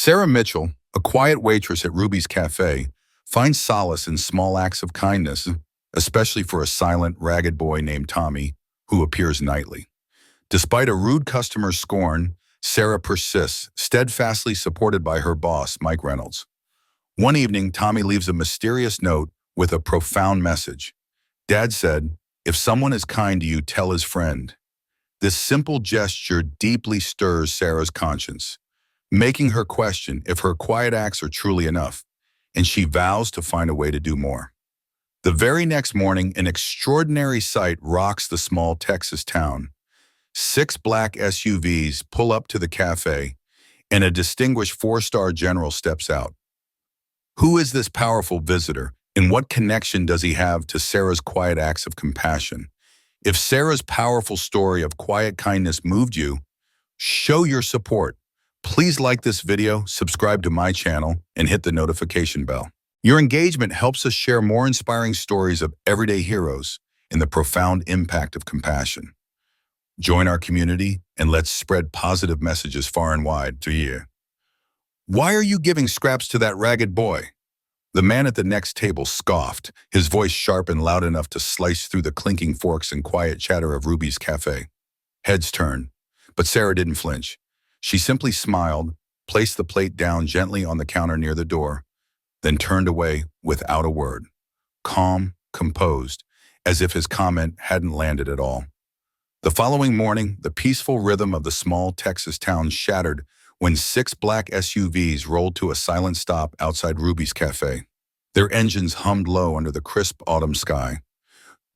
Sarah Mitchell, a quiet waitress at Ruby's Café, finds solace in small acts of kindness, especially for a silent, ragged boy named Tommy, who appears nightly. Despite a rude customer's scorn, Sarah persists, steadfastly supported by her boss, Mike Reynolds. One evening, Tommy leaves a mysterious note with a profound message. Dad said, "If someone is kind to you, tell his friend." This simple gesture deeply stirs Sarah's conscience, making her question if her quiet acts are truly enough, and she vows to find a way to do more. The very next morning, an extraordinary sight rocks the small Texas town. 6 black SUVs pull up to the cafe, and a distinguished 4-star general steps out. Who is this powerful visitor, and what connection does he have to Sarah's quiet acts of compassion? If Sarah's powerful story of quiet kindness moved you, show your support. Please like this video, subscribe to my channel, and hit the notification bell. Your engagement helps us share more inspiring stories of everyday heroes and the profound impact of compassion. Join our community and let's spread positive messages far and wide to you. Why are you giving scraps to that ragged boy? The man at the next table scoffed, his voice sharp and loud enough to slice through the clinking forks and quiet chatter of Ruby's Café. Heads turned, but Sarah didn't flinch. She simply smiled, placed the plate down gently on the counter near the door, then turned away without a word, calm, composed, as if his comment hadn't landed at all. The following morning, the peaceful rhythm of the small Texas town shattered when 6 black SUVs rolled to a silent stop outside Ruby's Café. Their engines hummed low under the crisp autumn sky,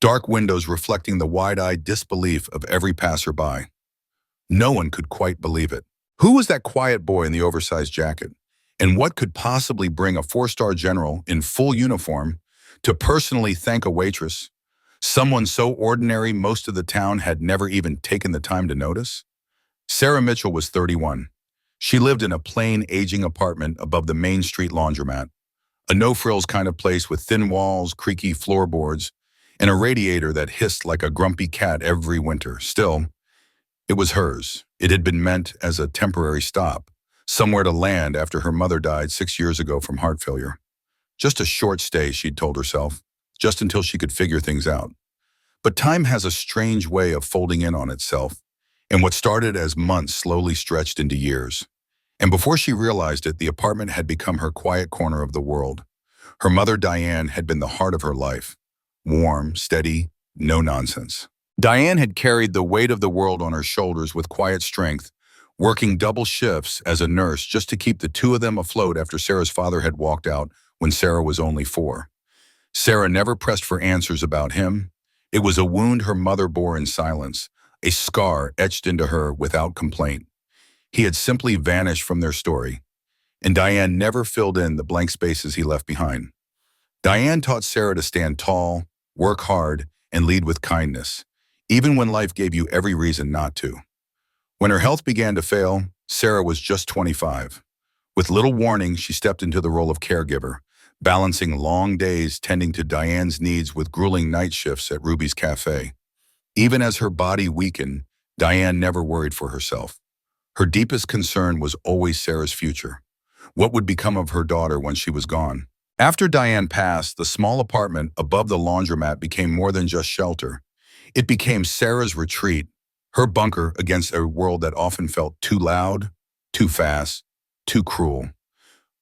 dark windows reflecting the wide-eyed disbelief of every passerby. No one could quite believe it. Who was that quiet boy in the oversized jacket? And what could possibly bring a 4-star general in full uniform to personally thank a waitress, someone so ordinary most of the town had never even taken the time to notice? Sarah Mitchell was 31. She lived in a plain, aging apartment above the Main Street laundromat, a no-frills kind of place with thin walls, creaky floorboards, and a radiator that hissed like a grumpy cat every winter. Still, it was hers. It had been meant as a temporary stop, somewhere to land after her mother died 6 years ago from heart failure. Just a short stay, she'd told herself, just until she could figure things out. But time has a strange way of folding in on itself, and what started as months slowly stretched into years. And before she realized it, the apartment had become her quiet corner of the world. Her mother, Diane, had been the heart of her life. Warm, steady, no nonsense. Diane had carried the weight of the world on her shoulders with quiet strength, working double shifts as a nurse just to keep the two of them afloat after Sarah's father had walked out when Sarah was only 4. Sarah never pressed for answers about him. It was a wound her mother bore in silence, a scar etched into her without complaint. He had simply vanished from their story, and Diane never filled in the blank spaces he left behind. Diane taught Sarah to stand tall, work hard, and lead with kindness, even when life gave you every reason not to. When her health began to fail, Sarah was just 25. With little warning, she stepped into the role of caregiver, balancing long days tending to Diane's needs with grueling night shifts at Ruby's Café. Even as her body weakened, Diane never worried for herself. Her deepest concern was always Sarah's future. What would become of her daughter when she was gone? After Diane passed, the small apartment above the laundromat became more than just shelter. It became Sarah's retreat, her bunker against a world that often felt too loud, too fast, too cruel.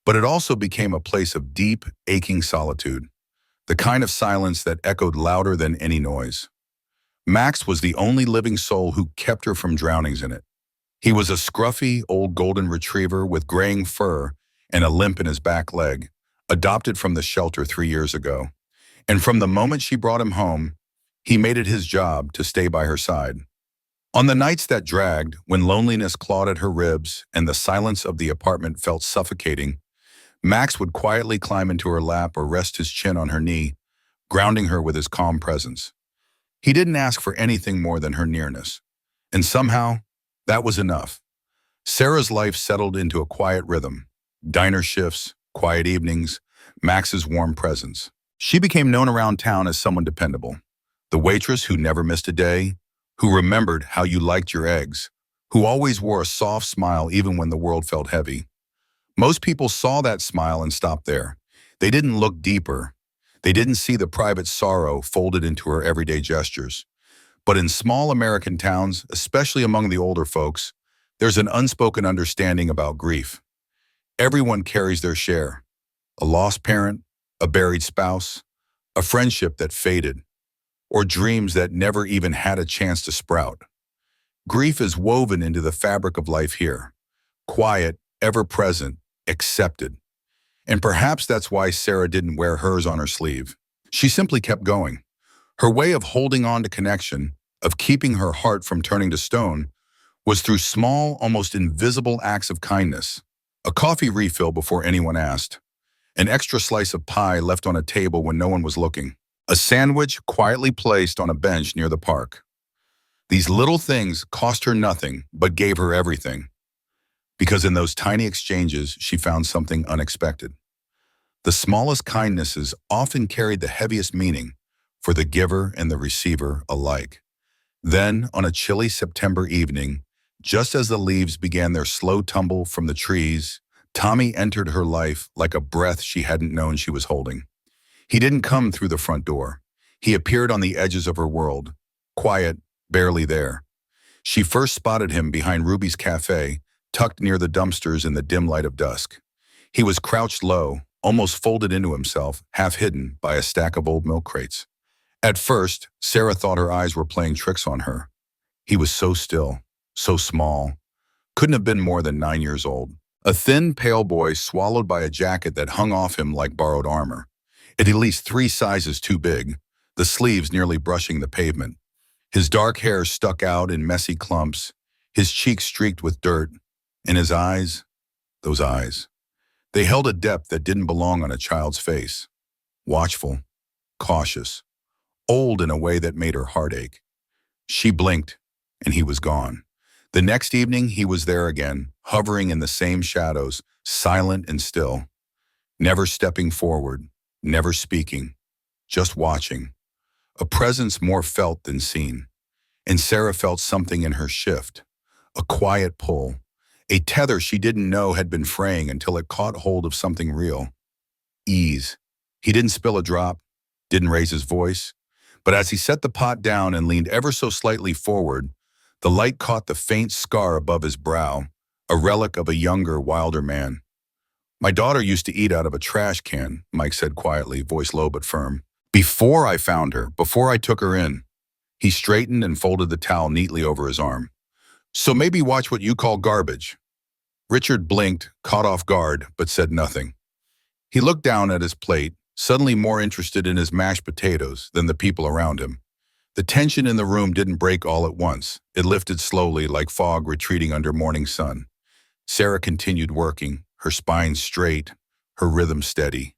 But it also became a place of deep, aching solitude, the kind of silence that echoed louder than any noise. Max was the only living soul who kept her from drownings in it. He was a scruffy, old golden retriever with graying fur and a limp in his back leg, adopted from the shelter 3 years ago. And from the moment she brought him home, he made it his job to stay by her side. On the nights that dragged, when loneliness clawed at her ribs and the silence of the apartment felt suffocating, Max would quietly climb into her lap or rest his chin on her knee, grounding her with his calm presence. He didn't ask for anything more than her nearness, and somehow, that was enough. Sarah's life settled into a quiet rhythm. Diner shifts, quiet evenings, Max's warm presence. She became known around town as someone dependable. The waitress who never missed a day, who remembered how you liked your eggs, who always wore a soft smile even when the world felt heavy. Most people saw that smile and stopped there. They didn't look deeper. They didn't see the private sorrow folded into her everyday gestures. But in small American towns, especially among the older folks, there's an unspoken understanding about grief. Everyone carries their share. A lost parent, a buried spouse, a friendship that faded, or dreams that never even had a chance to sprout. Grief is woven into the fabric of life here. Quiet, ever-present, accepted. And perhaps that's why Sarah didn't wear hers on her sleeve. She simply kept going. Her way of holding on to connection, of keeping her heart from turning to stone, was through small, almost invisible acts of kindness. A coffee refill before anyone asked. An extra slice of pie left on a table when no one was looking. A sandwich quietly placed on a bench near the park. These little things cost her nothing, but gave her everything. Because in those tiny exchanges, she found something unexpected. The smallest kindnesses often carried the heaviest meaning for the giver and the receiver alike. Then, on a chilly September evening, just as the leaves began their slow tumble from the trees, Tommy entered her life like a breath she hadn't known she was holding. He didn't come through the front door. He appeared on the edges of her world, quiet, barely there. She first spotted him behind Ruby's Café, tucked near the dumpsters in the dim light of dusk. He was crouched low, almost folded into himself, half hidden by a stack of old milk crates. At first, Sarah thought her eyes were playing tricks on her. He was so still, so small, couldn't have been more than 9 years old. A thin, pale boy swallowed by a jacket that hung off him like borrowed armor. At least 3 sizes too big, the sleeves nearly brushing the pavement. His dark hair stuck out in messy clumps, his cheeks streaked with dirt, and his eyes, those eyes. They held a depth that didn't belong on a child's face. Watchful, cautious, old in a way that made her heart ache. She blinked, and he was gone. The next evening, he was there again, hovering in the same shadows, silent and still, never stepping forward, never speaking, just watching. A presence more felt than seen. And Sarah felt something in her shift, a quiet pull, a tether she didn't know had been fraying until it caught hold of something real. Ease. He didn't spill a drop, didn't raise his voice, but as he set the pot down and leaned ever so slightly forward, the light caught the faint scar above his brow, a relic of a younger, wilder man. "My daughter used to eat out of a trash can," Mike said quietly, voice low but firm. "Before I found her, before I took her in." He straightened and folded the towel neatly over his arm. "So maybe watch what you call garbage." Richard blinked, caught off guard, but said nothing. He looked down at his plate, suddenly more interested in his mashed potatoes than the people around him. The tension in the room didn't break all at once. It lifted slowly, like fog retreating under morning sun. Sarah continued working, her spine straight, her rhythm steady.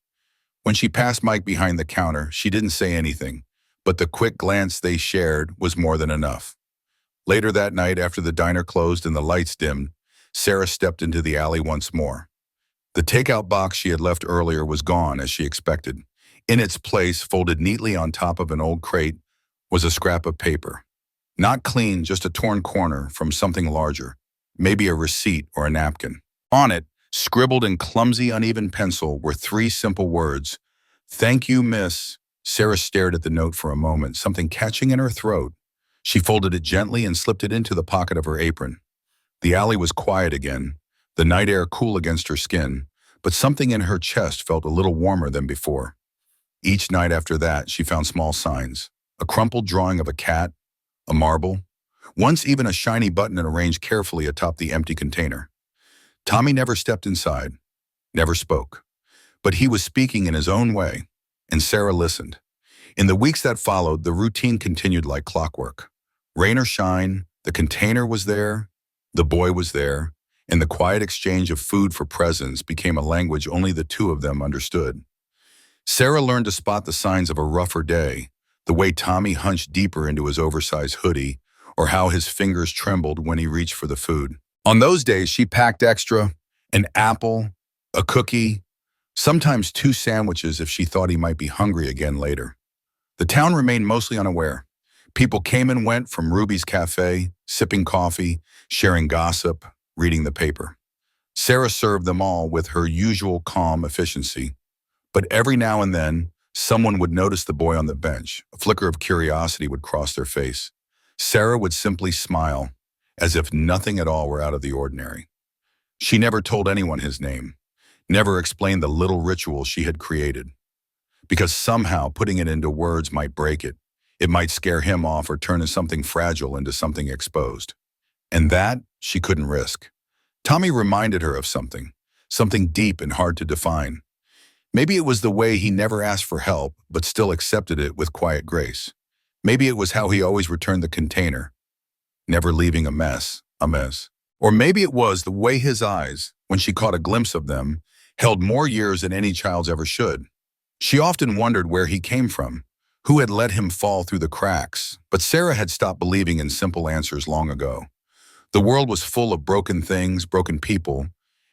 When she passed Mike behind the counter, she didn't say anything, but the quick glance they shared was more than enough. Later that night, after the diner closed and the lights dimmed, Sarah stepped into the alley once more. The takeout box she had left earlier was gone, as she expected. In its place, folded neatly on top of an old crate, was a scrap of paper. Not clean, just a torn corner from something larger, maybe a receipt or a napkin. On it, scribbled in clumsy, uneven pencil, were 3 simple words. "Thank you, Miss." Sarah stared at the note for a moment, something catching in her throat. She folded it gently and slipped it into the pocket of her apron. The alley was quiet again, the night air cool against her skin, but something in her chest felt a little warmer than before. Each night after that, she found small signs. A crumpled drawing of a cat, a marble, once even a shiny button arranged carefully atop the empty container. Tommy never stepped inside, never spoke. But he was speaking in his own way, and Sarah listened. In the weeks that followed, the routine continued like clockwork. Rain or shine, the container was there, the boy was there, and the quiet exchange of food for presents became a language only the two of them understood. Sarah learned to spot the signs of a rougher day, the way Tommy hunched deeper into his oversized hoodie, or how his fingers trembled when he reached for the food. On those days, she packed extra, an apple, a cookie, sometimes 2 sandwiches if she thought he might be hungry again later. The town remained mostly unaware. People came and went from Ruby's Café, sipping coffee, sharing gossip, reading the paper. Sarah served them all with her usual calm efficiency. But every now and then, someone would notice the boy on the bench. A flicker of curiosity would cross their face. Sarah would simply smile, as if nothing at all were out of the ordinary. She never told anyone his name, never explained the little ritual she had created, because somehow putting it into words might break it. It might scare him off or turn something fragile into something exposed. And that she couldn't risk. Tommy reminded her of something deep and hard to define. Maybe it was the way he never asked for help, but still accepted it with quiet grace. Maybe it was how he always returned the container, never leaving a mess. Or maybe it was the way his eyes, when she caught a glimpse of them, held more years than any child's ever should. She often wondered where he came from, who had let him fall through the cracks, but Sarah had stopped believing in simple answers long ago. The world was full of broken things, broken people,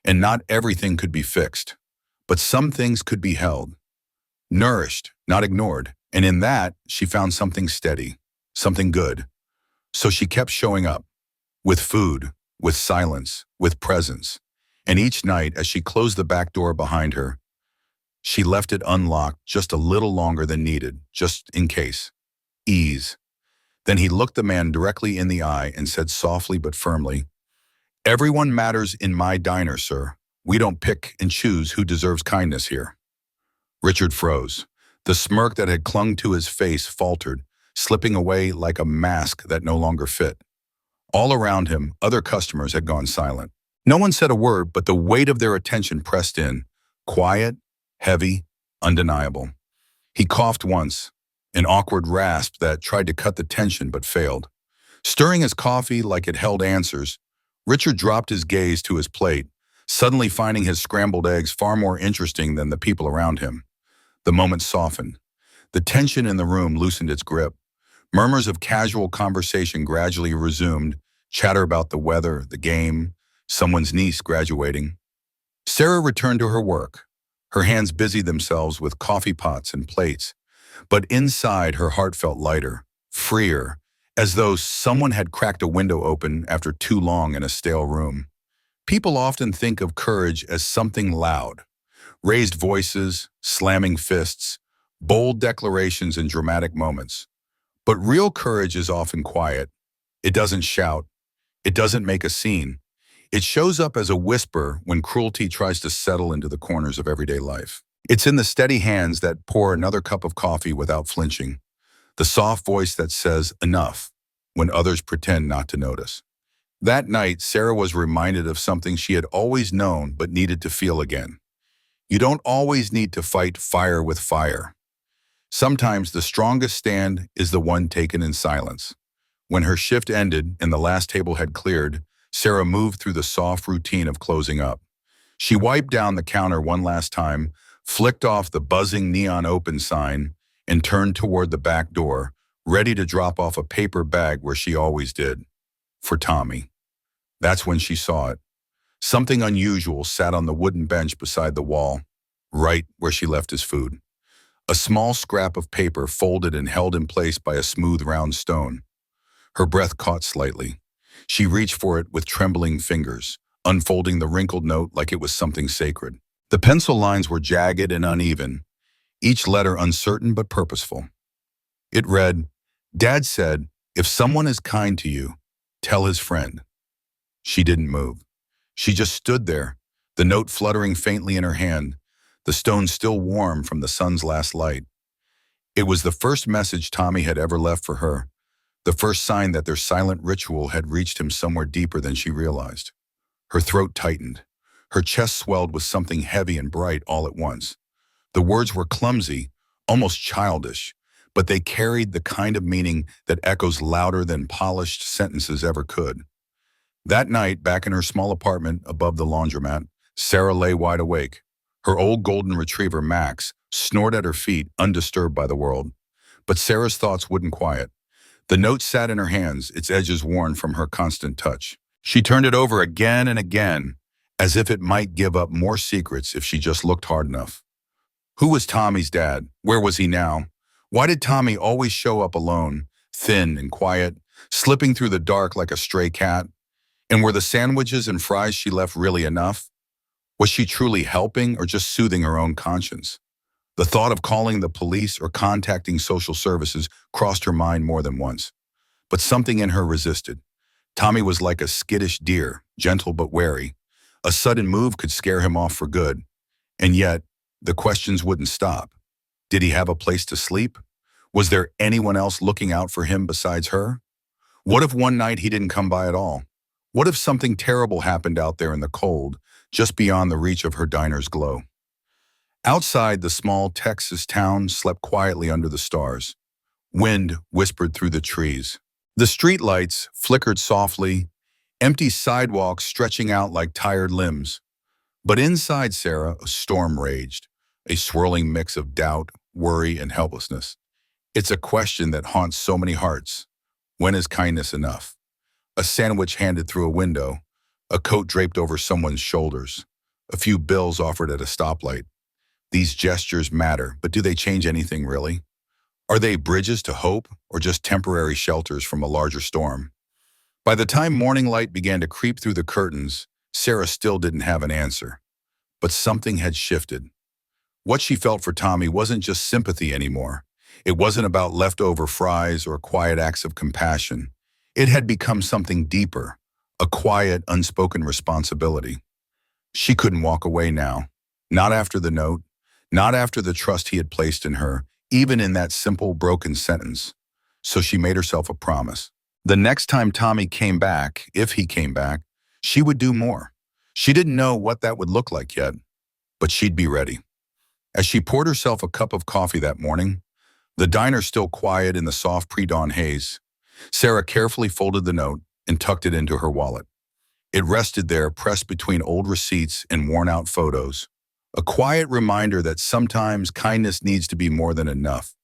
and not everything could be fixed. But some things could be held, nourished, not ignored, and in that, she found something steady, something good. So she kept showing up, with food, with silence, with presence. And each night, as she closed the back door behind her, she left it unlocked just a little longer than needed, just in case. Ease. Then he looked the man directly in the eye and said softly but firmly, "Everyone matters in my diner, sir. We don't pick and choose who deserves kindness here." Richard froze. The smirk that had clung to his face faltered, slipping away like a mask that no longer fit. All around him, other customers had gone silent. No one said a word, but the weight of their attention pressed in, quiet, heavy, undeniable. He coughed once, an awkward rasp that tried to cut the tension but failed. Stirring his coffee like it held answers, Richard dropped his gaze to his plate, suddenly finding his scrambled eggs far more interesting than the people around him. The moment softened. The tension in the room loosened its grip. Murmurs of casual conversation gradually resumed, chatter about the weather, the game, someone's niece graduating. Sarah returned to her work. Her hands busied themselves with coffee pots and plates, but inside her heart felt lighter, freer, as though someone had cracked a window open after too long in a stale room. People often think of courage as something loud, raised voices, slamming fists, bold declarations in dramatic moments. But real courage is often quiet. It doesn't shout. It doesn't make a scene. It shows up as a whisper when cruelty tries to settle into the corners of everyday life. It's in the steady hands that pour another cup of coffee without flinching, the soft voice that says enough when others pretend not to notice. That night, Sarah was reminded of something she had always known but needed to feel again. You don't always need to fight fire with fire. Sometimes the strongest stand is the one taken in silence. When her shift ended and the last table had cleared, Sarah moved through the soft routine of closing up. She wiped down the counter one last time, flicked off the buzzing neon open sign, and turned toward the back door, ready to drop off a paper bag where she always did. For Tommy. That's when she saw it. Something unusual sat on the wooden bench beside the wall, right where she left his food. A small scrap of paper folded and held in place by a smooth round stone. Her breath caught slightly. She reached for it with trembling fingers, unfolding the wrinkled note like it was something sacred. The pencil lines were jagged and uneven, each letter uncertain but purposeful. It read, "Dad said, if someone is kind to you, tell his friend." She didn't move. She just stood there, the note fluttering faintly in her hand, the stone still warm from the sun's last light. It was the first message Tommy had ever left for her, the first sign that their silent ritual had reached him somewhere deeper than she realized. Her throat tightened. Her chest swelled with something heavy and bright all at once. The words were clumsy, almost childish, but they carried the kind of meaning that echoes louder than polished sentences ever could. That night, back in her small apartment above the laundromat, Sarah lay wide awake. Her old golden retriever, Max, snored at her feet, undisturbed by the world. But Sarah's thoughts wouldn't quiet. The note sat in her hands, its edges worn from her constant touch. She turned it over again and again, as if it might give up more secrets if she just looked hard enough. Who was Tommy's dad? Where was he now? Why did Tommy always show up alone, thin and quiet, slipping through the dark like a stray cat? And were the sandwiches and fries she left really enough? Was she truly helping or just soothing her own conscience? The thought of calling the police or contacting social services crossed her mind more than once. But something in her resisted. Tommy was like a skittish deer, gentle but wary. A sudden move could scare him off for good. And yet, the questions wouldn't stop. Did he have a place to sleep? Was there anyone else looking out for him besides her? What if one night he didn't come by at all? What if something terrible happened out there in the cold, just beyond the reach of her diner's glow? Outside, the small Texas town slept quietly under the stars. Wind whispered through the trees. The streetlights flickered softly, empty sidewalks stretching out like tired limbs. But inside Sarah, a storm raged, a swirling mix of doubt, worry, and helplessness. It's a question that haunts so many hearts. When is kindness enough? A sandwich handed through a window, a coat draped over someone's shoulders, a few bills offered at a stoplight. These gestures matter, but do they change anything really? Are they bridges to hope or just temporary shelters from a larger storm? By the time morning light began to creep through the curtains, Sarah still didn't have an answer. But something had shifted. What she felt for Tommy wasn't just sympathy anymore. It wasn't about leftover fries or quiet acts of compassion. It had become something deeper, a quiet, unspoken responsibility. She couldn't walk away now. Not after the note, not after the trust he had placed in her, even in that simple, broken sentence. So she made herself a promise. The next time Tommy came back, if he came back, she would do more. She didn't know what that would look like yet, but she'd be ready. As she poured herself a cup of coffee that morning, the diner still quiet in the soft pre-dawn haze, Sarah carefully folded the note and tucked it into her wallet. It rested there, pressed between old receipts and worn-out photos, a quiet reminder that sometimes kindness needs to be more than enough.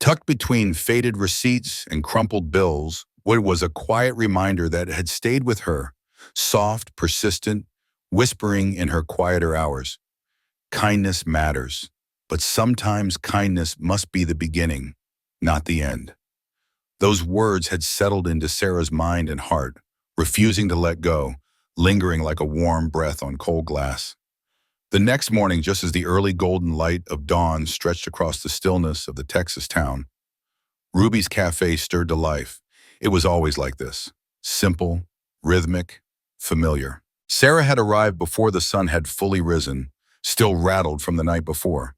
Tucked between faded receipts and crumpled bills, what was a quiet reminder that had stayed with her, soft, persistent, whispering in her quieter hours. Kindness matters, but sometimes kindness must be the beginning, not the end. Those words had settled into Sarah's mind and heart, refusing to let go, lingering like a warm breath on cold glass. The next morning, just as the early golden light of dawn stretched across the stillness of the Texas town, Ruby's Café stirred to life. It was always like this, simple, rhythmic, familiar. Sarah had arrived before the sun had fully risen, still rattled from the night before.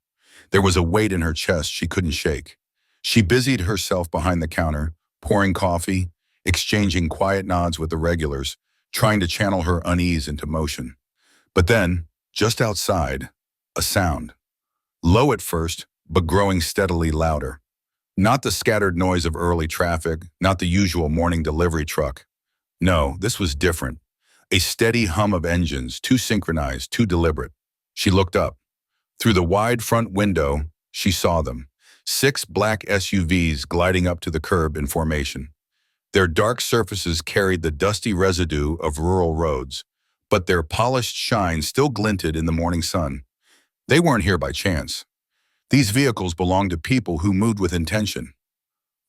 There was a weight in her chest she couldn't shake. She busied herself behind the counter, pouring coffee, exchanging quiet nods with the regulars, trying to channel her unease into motion. But then, just outside, a sound. Low at first, but growing steadily louder. Not the scattered noise of early traffic, not the usual morning delivery truck. No, this was different. A steady hum of engines, too synchronized, too deliberate. She looked up. Through the wide front window, she saw them. 6 black SUVs gliding up to the curb in formation. Their dark surfaces carried the dusty residue of rural roads, but their polished shine still glinted in the morning sun. They weren't here by chance. These vehicles belonged to people who moved with intention.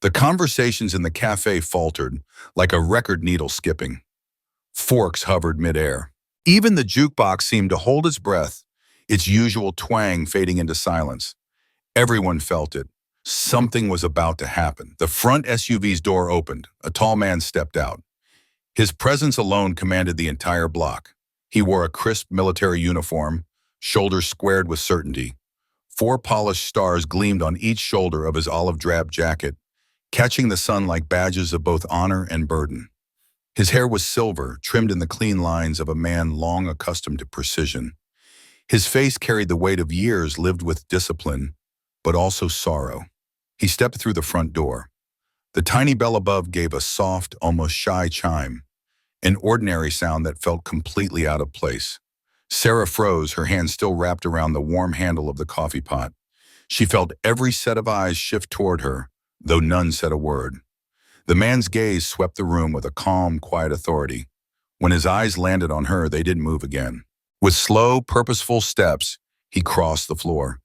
The conversations in the cafe faltered, like a record needle skipping. Forks hovered midair. Even the jukebox seemed to hold its breath, its usual twang fading into silence. Everyone felt it. Something was about to happen. The front SUV's door opened. A tall man stepped out. His presence alone commanded the entire block. He wore a crisp military uniform, shoulders squared with certainty. 4 polished stars gleamed on each shoulder of his olive-drab jacket, catching the sun like badges of both honor and burden. His hair was silver, trimmed in the clean lines of a man long accustomed to precision. His face carried the weight of years lived with discipline, but also sorrow. He stepped through the front door. The tiny bell above gave a soft, almost shy chime, an ordinary sound that felt completely out of place. Sarah froze, her hand still wrapped around the warm handle of the coffee pot. She felt every set of eyes shift toward her, though none said a word. The man's gaze swept the room with a calm, quiet authority. When his eyes landed on her, they didn't move again. With slow, purposeful steps, he crossed the floor.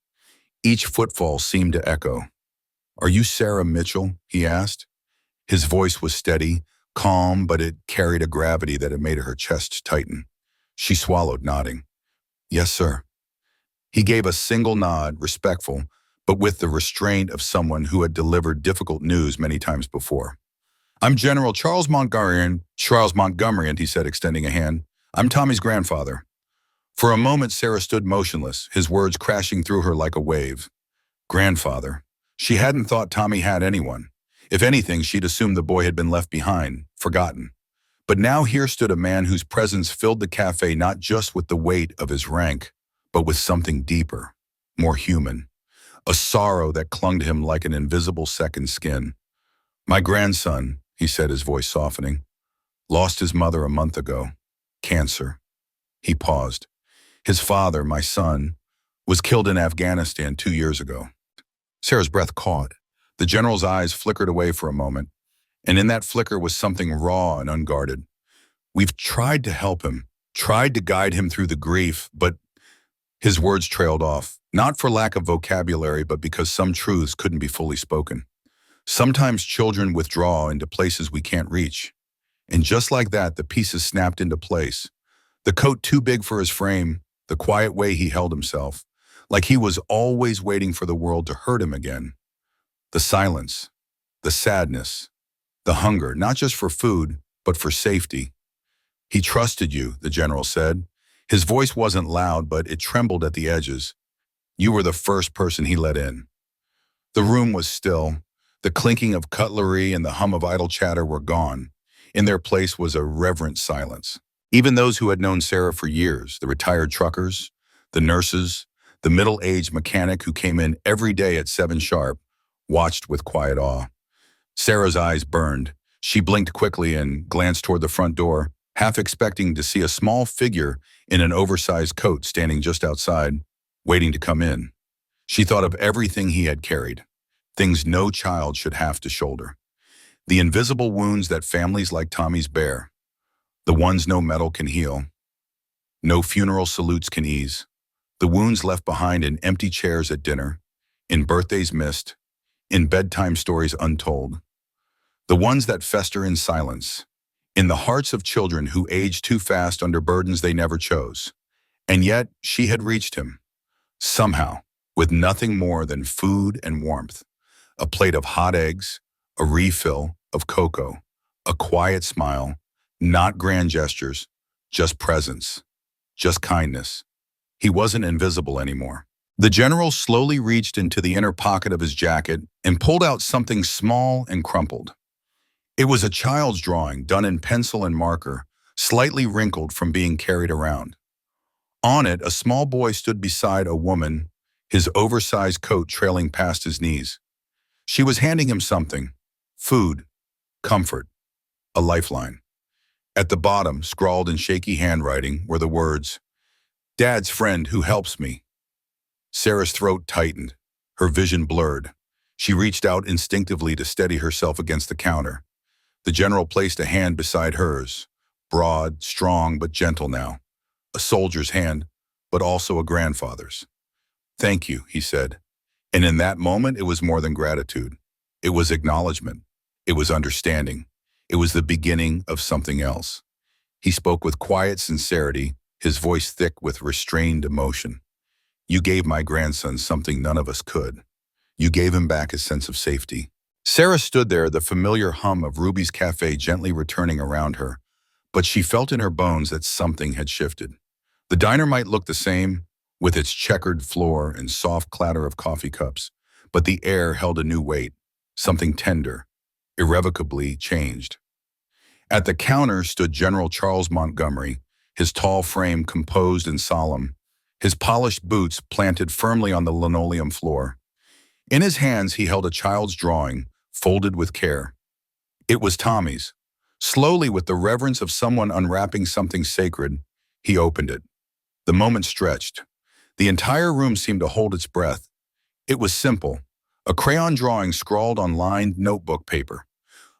Each footfall seemed to echo. "Are you Sarah Mitchell?" he asked. His voice was steady, calm, but it carried a gravity that had made her chest tighten. She swallowed, nodding. Yes, sir. He gave a single nod, respectful, but with the restraint of someone who had delivered difficult news many times before. I'm General Charles Montgomery, and he said, extending a hand. I'm Tommy's grandfather. For a moment, Sarah stood motionless, his words crashing through her like a wave. Grandfather. She hadn't thought Tommy had anyone. If anything, she'd assumed the boy had been left behind, forgotten. But now here stood a man whose presence filled the cafe not just with the weight of his rank, but with something deeper, more human, a sorrow that clung to him like an invisible second skin. My grandson, he said, his voice softening, lost his mother a month ago. Cancer. He paused. His father, my son, was killed in Afghanistan 2 years ago. Sarah's breath caught. The general's eyes flickered away for a moment, and in that flicker was something raw and unguarded. We've tried to help him, tried to guide him through the grief, but his words trailed off, not for lack of vocabulary, but because some truths couldn't be fully spoken. Sometimes children withdraw into places we can't reach. And just like that, the pieces snapped into place. The coat too big for his frame, the quiet way he held himself, like he was always waiting for the world to hurt him again. The silence, the sadness, the hunger, not just for food, but for safety. He trusted you, the general said. His voice wasn't loud, but it trembled at the edges. You were the first person he let in. The room was still. The clinking of cutlery and the hum of idle chatter were gone. In their place was a reverent silence. Even those who had known Sarah for years, the retired truckers, the nurses, the middle-aged mechanic who came in every day at 7 sharp, watched with quiet awe. Sarah's eyes burned. She blinked quickly and glanced toward the front door, half expecting to see a small figure in an oversized coat standing just outside, waiting to come in. She thought of everything he had carried, things no child should have to shoulder. The invisible wounds that families like Tommy's bear, the ones no metal can heal, no funeral salutes can ease, the wounds left behind in empty chairs at dinner, in birthdays missed, in bedtime stories untold, the ones that fester in silence, in the hearts of children who age too fast under burdens they never chose. And yet she had reached him, somehow, with nothing more than food and warmth, a plate of hot eggs, a refill of cocoa, a quiet smile, not grand gestures, just presence, just kindness. He wasn't invisible anymore. The general slowly reached into the inner pocket of his jacket and pulled out something small and crumpled. It was a child's drawing done in pencil and marker, slightly wrinkled from being carried around. On it, a small boy stood beside a woman, his oversized coat trailing past his knees. She was handing him something, food, comfort, a lifeline. At the bottom, scrawled in shaky handwriting, were the words, "Dad's friend who helps me." Sarah's throat tightened, her vision blurred. She reached out instinctively to steady herself against the counter. The general placed a hand beside hers, broad, strong, but gentle now. A soldier's hand, but also a grandfather's. "Thank you," he said. And in that moment, it was more than gratitude. It was acknowledgement. It was understanding. It was the beginning of something else. He spoke with quiet sincerity, his voice thick with restrained emotion. "You gave my grandson something none of us could. You gave him back his sense of safety." Sarah stood there, the familiar hum of Ruby's Café gently returning around her, but she felt in her bones that something had shifted. The diner might look the same, with its checkered floor and soft clatter of coffee cups, but the air held a new weight, something tender, irrevocably changed. At the counter stood General Charles Montgomery, his tall frame composed and solemn, his polished boots planted firmly on the linoleum floor. In his hands he held a child's drawing, folded with care. It was Tommy's. Slowly, with the reverence of someone unwrapping something sacred, he opened it. The moment stretched. The entire room seemed to hold its breath. It was simple, a crayon drawing scrawled on lined notebook paper.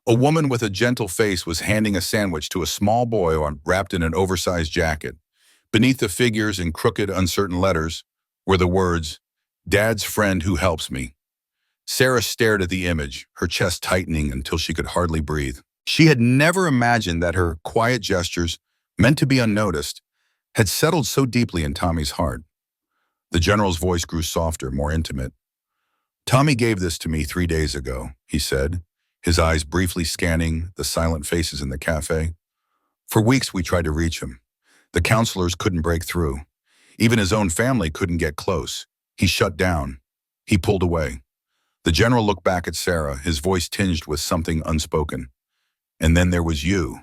A woman with a gentle face was handing a sandwich to a small boy wrapped in an oversized jacket. Beneath the figures in crooked, uncertain letters were the words, "Dad's friend who helps me." Sarah stared at the image, her chest tightening until she could hardly breathe. She had never imagined that her quiet gestures, meant to be unnoticed, had settled so deeply in Tommy's heart. The general's voice grew softer, more intimate. Tommy gave this to me 3 days ago, he said, his eyes briefly scanning the silent faces in the cafe. For weeks we tried to reach him. The counselors couldn't break through. Even his own family couldn't get close. He shut down. He pulled away. The general looked back at Sarah, his voice tinged with something unspoken. And then there was you.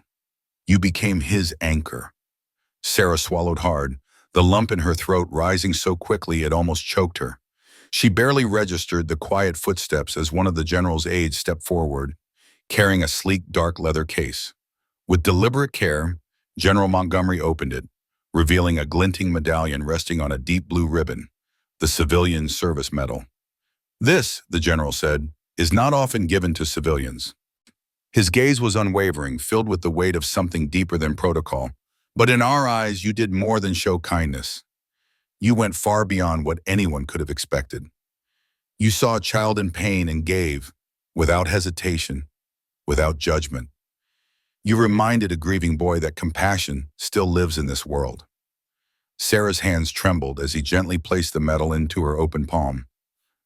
You became his anchor. Sarah swallowed hard, the lump in her throat rising so quickly it almost choked her. She barely registered the quiet footsteps as one of the general's aides stepped forward, carrying a sleek dark leather case. With deliberate care, General Montgomery opened it, revealing a glinting medallion resting on a deep blue ribbon, the Civilian Service Medal. This, the general said, is not often given to civilians. His gaze was unwavering, filled with the weight of something deeper than protocol. But in our eyes, you did more than show kindness. You went far beyond what anyone could have expected. You saw a child in pain and gave, without hesitation, without judgment. You reminded a grieving boy that compassion still lives in this world. Sarah's hands trembled as he gently placed the medal into her open palm.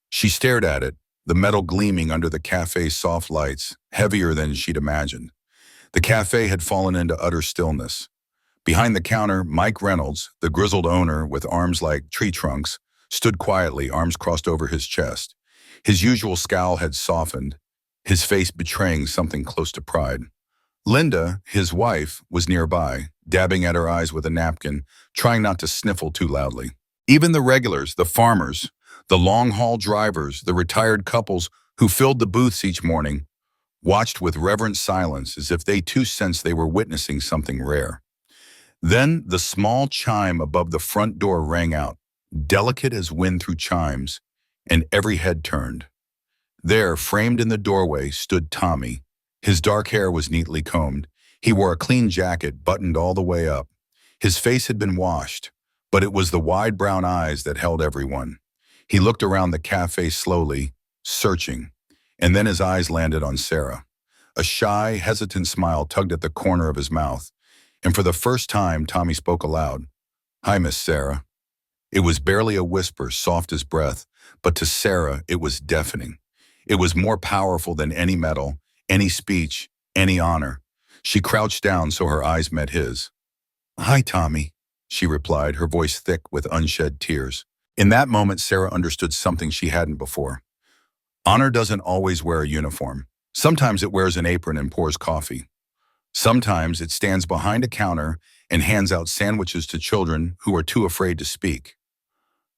She stared at it, the medal gleaming under the cafe's soft lights, heavier than she'd imagined. The cafe had fallen into utter stillness. Behind the counter, Mike Reynolds, the grizzled owner with arms like tree trunks, stood quietly, arms crossed over his chest. His usual scowl had softened, his face betraying something close to pride. Linda, his wife, was nearby, dabbing at her eyes with a napkin, trying not to sniffle too loudly. Even the regulars, the farmers, the long-haul drivers, the retired couples who filled the booths each morning, watched with reverent silence as if they too sensed they were witnessing something rare. Then the small chime above the front door rang out, delicate as wind through chimes, and every head turned. There, framed in the doorway, stood Tommy. His dark hair was neatly combed. He wore a clean jacket buttoned all the way up. His face had been washed, but it was the wide brown eyes that held everyone. He looked around the cafe slowly, searching, and then his eyes landed on Sarah. A shy, hesitant smile tugged at the corner of his mouth, and for the first time, Tommy spoke aloud. "Hi, Miss Sarah." It was barely a whisper, soft as breath, but to Sarah, it was deafening. It was more powerful than any medal, any speech, any honor. She crouched down so her eyes met his. "Hi, Tommy," she replied, her voice thick with unshed tears. In that moment, Sarah understood something she hadn't before. Honor doesn't always wear a uniform. Sometimes it wears an apron and pours coffee. Sometimes it stands behind a counter and hands out sandwiches to children who are too afraid to speak.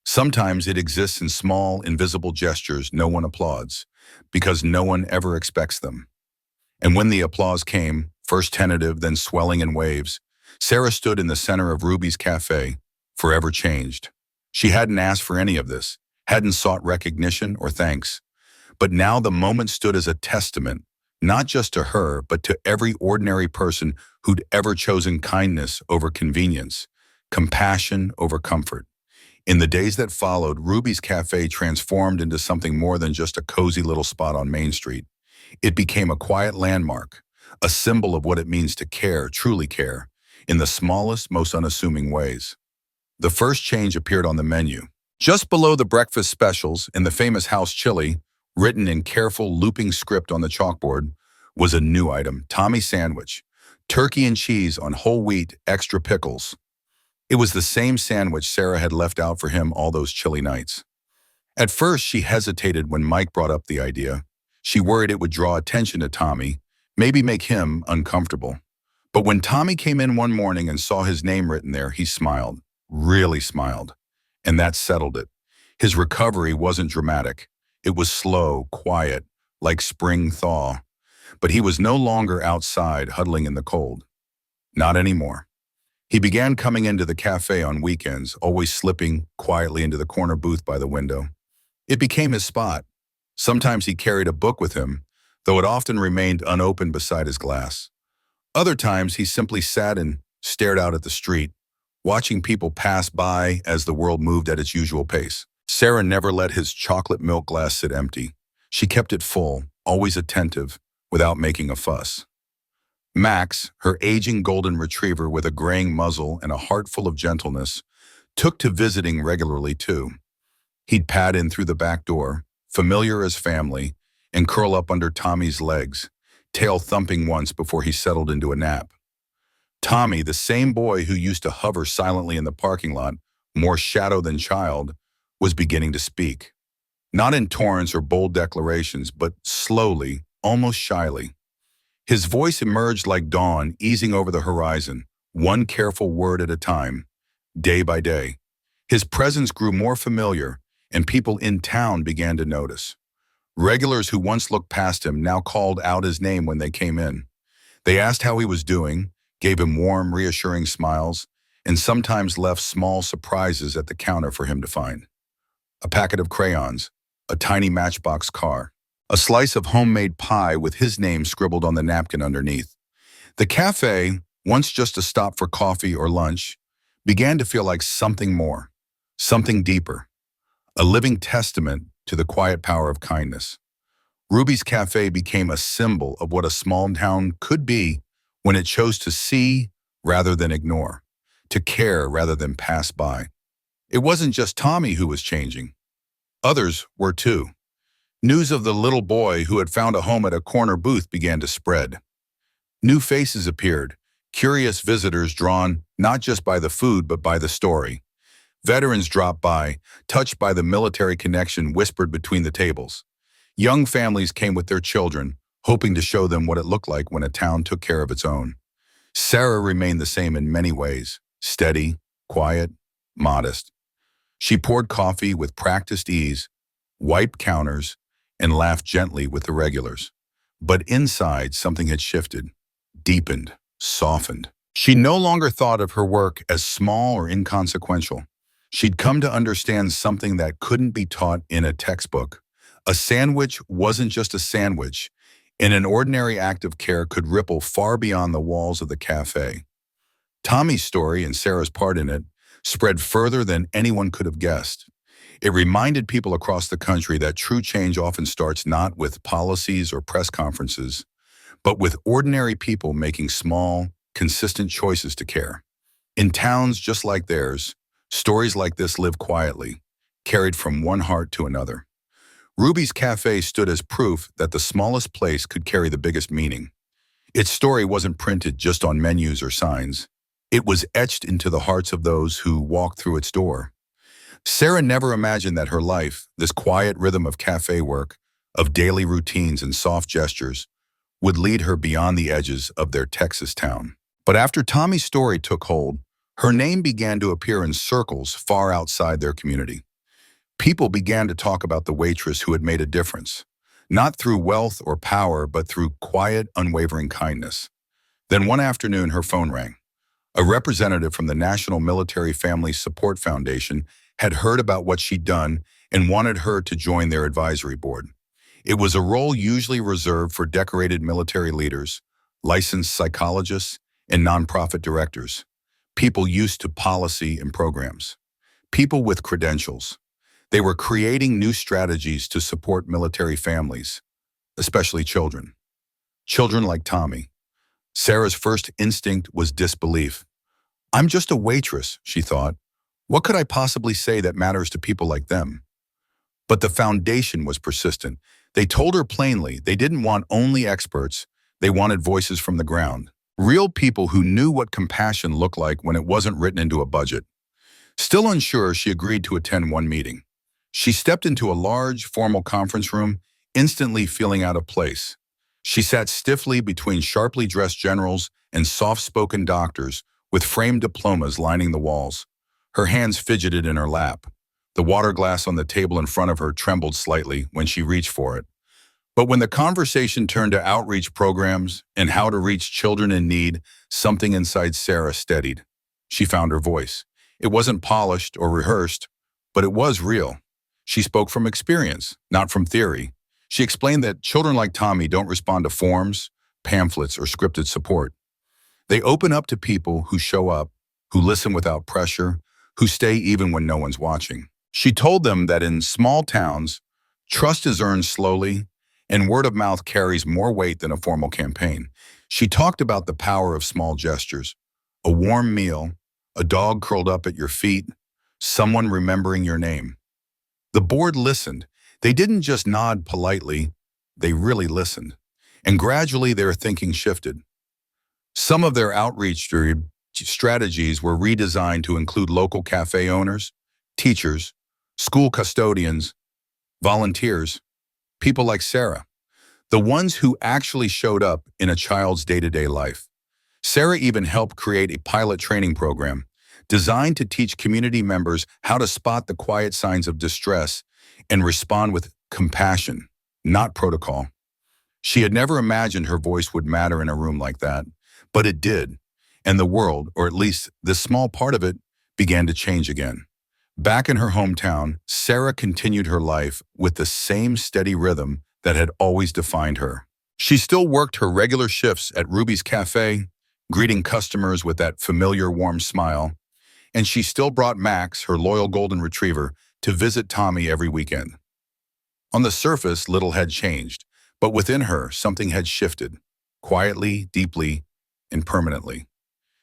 Sometimes it exists in small, invisible gestures no one applauds, because no one ever expects them. And when the applause came, first tentative, then swelling in waves, Sarah stood in the center of Ruby's Café, forever changed. She hadn't asked for any of this, hadn't sought recognition or thanks. But now the moment stood as a testament, not just to her, but to every ordinary person who'd ever chosen kindness over convenience, compassion over comfort. In the days that followed, Ruby's Café transformed into something more than just a cozy little spot on Main Street. It became a quiet landmark, a symbol of what it means to care, truly care, in the smallest, most unassuming ways. The first change appeared on the menu. Just below the breakfast specials in the famous house chili, written in careful, looping script on the chalkboard, was a new item, Tommy sandwich, turkey and cheese on whole wheat, extra pickles. It was the same sandwich Sarah had left out for him all those chilly nights. At first, she hesitated when Mike brought up the idea. She worried it would draw attention to Tommy, maybe make him uncomfortable. But when Tommy came in one morning and saw his name written there, he smiled, really smiled, and that settled it. His recovery wasn't dramatic. It was slow, quiet, like spring thaw. But he was no longer outside huddling in the cold. Not anymore. He began coming into the cafe on weekends, always slipping quietly into the corner booth by the window. It became his spot. Sometimes he carried a book with him, though it often remained unopened beside his glass. Other times he simply sat and stared out at the street, watching people pass by as the world moved at its usual pace. Sarah never let his chocolate milk glass sit empty. She kept it full, always attentive, without making a fuss. Max, her aging golden retriever with a graying muzzle and a heart full of gentleness, took to visiting regularly too. He'd pad in through the back door, familiar as family, and curl up under Tommy's legs, tail thumping once before he settled into a nap. Tommy, the same boy who used to hover silently in the parking lot, more shadow than child, was beginning to speak. Not in torrents or bold declarations, but slowly, almost shyly. His voice emerged like dawn, easing over the horizon, one careful word at a time, day by day. His presence grew more familiar, and people in town began to notice. Regulars who once looked past him now called out his name when they came in. They asked how he was doing, gave him warm, reassuring smiles, and sometimes left small surprises at the counter for him to find. A packet of crayons, a tiny matchbox car, a slice of homemade pie with his name scribbled on the napkin underneath. The cafe, once just a stop for coffee or lunch, began to feel like something more, something deeper, a living testament to the quiet power of kindness. Ruby's Cafe became a symbol of what a small town could be when it chose to see rather than ignore, to care rather than pass by. It wasn't just Tommy who was changing. Others were too. News of the little boy who had found a home at a corner booth began to spread. New faces appeared, curious visitors drawn not just by the food but by the story. Veterans dropped by, touched by the military connection whispered between the tables. Young families came with their children, hoping to show them what it looked like when a town took care of its own. Sarah remained the same in many ways, steady, quiet, modest. She poured coffee with practiced ease, wiped counters, and laughed gently with the regulars. But inside, something had shifted, deepened, softened. She no longer thought of her work as small or inconsequential. She'd come to understand something that couldn't be taught in a textbook. A sandwich wasn't just a sandwich, and an ordinary act of care could ripple far beyond the walls of the cafe. Tommy's story and Sarah's part in it spread further than anyone could have guessed. It reminded people across the country that true change often starts not with policies or press conferences, but with ordinary people making small, consistent choices to care. In towns just like theirs, stories like this live quietly, carried from one heart to another. Ruby's Cafe stood as proof that the smallest place could carry the biggest meaning. Its story wasn't printed just on menus or signs. It was etched into the hearts of those who walked through its door. Sarah never imagined that her life, this quiet rhythm of cafe work, of daily routines and soft gestures, would lead her beyond the edges of their Texas town. But after Tommy's story took hold, her name began to appear in circles far outside their community. People began to talk about the waitress who had made a difference, not through wealth or power, but through quiet, unwavering kindness. Then one afternoon, her phone rang. A representative from the National Military Family Support Foundation had heard about what she'd done and wanted her to join their advisory board. It was a role usually reserved for decorated military leaders, licensed psychologists, and nonprofit directors, people used to policy and programs, people with credentials. They were creating new strategies to support military families, especially children. Children like Tommy. Sarah's first instinct was disbelief. I'm just a waitress, she thought. What could I possibly say that matters to people like them? But the foundation was persistent. They told her plainly they didn't want only experts, they wanted voices from the ground. Real people who knew what compassion looked like when it wasn't written into a budget. Still unsure, she agreed to attend one meeting. She stepped into a large, formal conference room, instantly feeling out of place. She sat stiffly between sharply dressed generals and soft-spoken doctors with framed diplomas lining the walls. Her hands fidgeted in her lap. The water glass on the table in front of her trembled slightly when she reached for it. But when the conversation turned to outreach programs and how to reach children in need, something inside Sarah steadied. She found her voice. It wasn't polished or rehearsed, but it was real. She spoke from experience, not from theory. She explained that children like Tommy don't respond to forms, pamphlets, or scripted support. They open up to people who show up, who listen without pressure, who stay even when no one's watching. She told them that in small towns, trust is earned slowly, And word of mouth carries more weight than a formal campaign. She talked about the power of small gestures, a warm meal, a dog curled up at your feet, someone remembering your name. The board listened. They didn't just nod politely, they really listened. And gradually their thinking shifted. Some of their outreach strategies were redesigned to include local cafe owners, teachers, school custodians, volunteers, people like Sarah, the ones who actually showed up in a child's day-to-day life. Sarah even helped create a pilot training program designed to teach community members how to spot the quiet signs of distress and respond with compassion, not protocol. She had never imagined her voice would matter in a room like that, but it did, and the world, or at least this small part of it, began to change again. Back in her hometown, Sarah continued her life with the same steady rhythm that had always defined her. She still worked her regular shifts at Ruby's Café, greeting customers with that familiar warm smile, and she still brought Max, her loyal golden retriever, to visit Tommy every weekend. On the surface, little had changed, but within her, something had shifted, quietly, deeply, and permanently.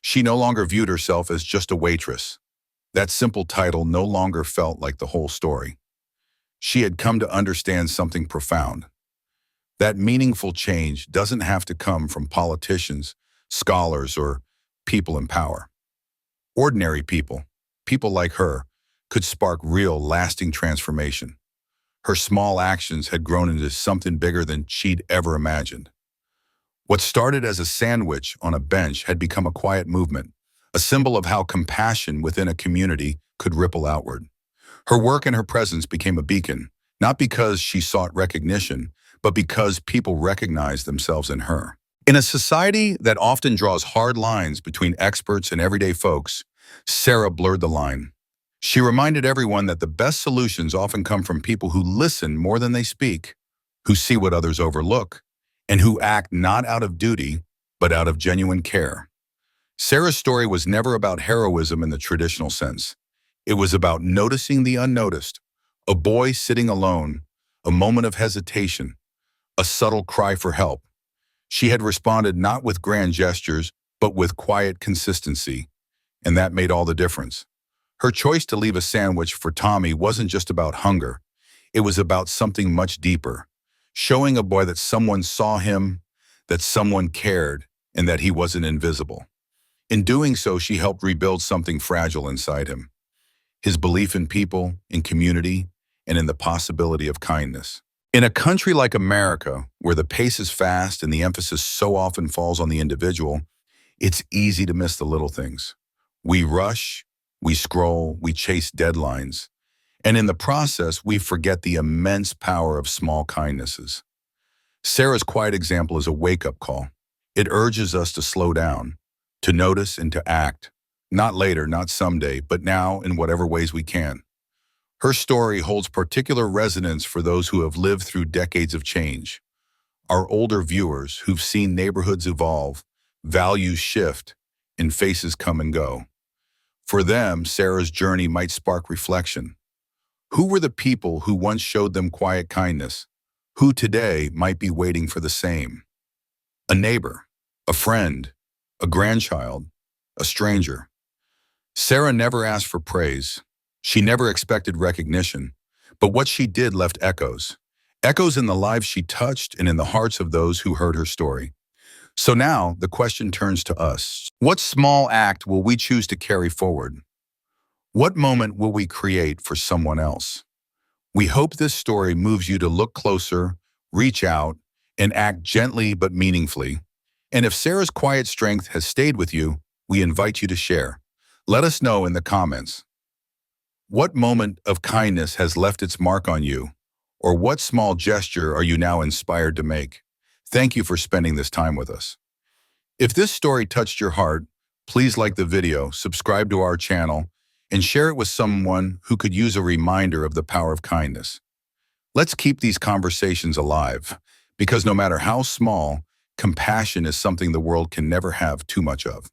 She no longer viewed herself as just a waitress. That simple title no longer felt like the whole story. She had come to understand something profound. That meaningful change doesn't have to come from politicians, scholars, or people in power. Ordinary people, people like her, could spark real, lasting transformation. Her small actions had grown into something bigger than she'd ever imagined. What started as a sandwich on a bench had become a quiet movement, a symbol of how compassion within a community could ripple outward. Her work and her presence became a beacon, not because she sought recognition, but because people recognized themselves in her. In a society that often draws hard lines between experts and everyday folks, Sarah blurred the line. She reminded everyone that the best solutions often come from people who listen more than they speak, who see what others overlook, and who act not out of duty, but out of genuine care. Sarah's story was never about heroism in the traditional sense. It was about noticing the unnoticed, a boy sitting alone, a moment of hesitation, a subtle cry for help. She had responded not with grand gestures, but with quiet consistency, and that made all the difference. Her choice to leave a sandwich for Tommy wasn't just about hunger. It was about something much deeper, showing a boy that someone saw him, that someone cared, and that he wasn't invisible. In doing so, she helped rebuild something fragile inside him, his belief in people, in community, and in the possibility of kindness. In a country like America, where the pace is fast and the emphasis so often falls on the individual, it's easy to miss the little things. We rush, we scroll, we chase deadlines, and in the process, we forget the immense power of small kindnesses. Sarah's quiet example is a wake-up call. It urges us to slow down, to notice and to act, not later, not someday, but now in whatever ways we can. Her story holds particular resonance for those who have lived through decades of change. Our older viewers who've seen neighborhoods evolve, values shift, and faces come and go. For them, Sarah's journey might spark reflection. Who were the people who once showed them quiet kindness? Who today might be waiting for the same? A neighbor, a friend, a grandchild, a stranger. Sarah never asked for praise. She never expected recognition, but what she did left echoes. Echoes in the lives she touched and in the hearts of those who heard her story. So now the question turns to us. What small act will we choose to carry forward? What moment will we create for someone else? We hope this story moves you to look closer, reach out, and act gently but meaningfully. And if Sarah's quiet strength has stayed with you, we invite you to share. Let us know in the comments. What moment of kindness has left its mark on you? Or what small gesture are you now inspired to make? Thank you for spending this time with us. If this story touched your heart, please like the video, subscribe to our channel, and share it with someone who could use a reminder of the power of kindness. Let's keep these conversations alive, because no matter how small, compassion is something the world can never have too much of.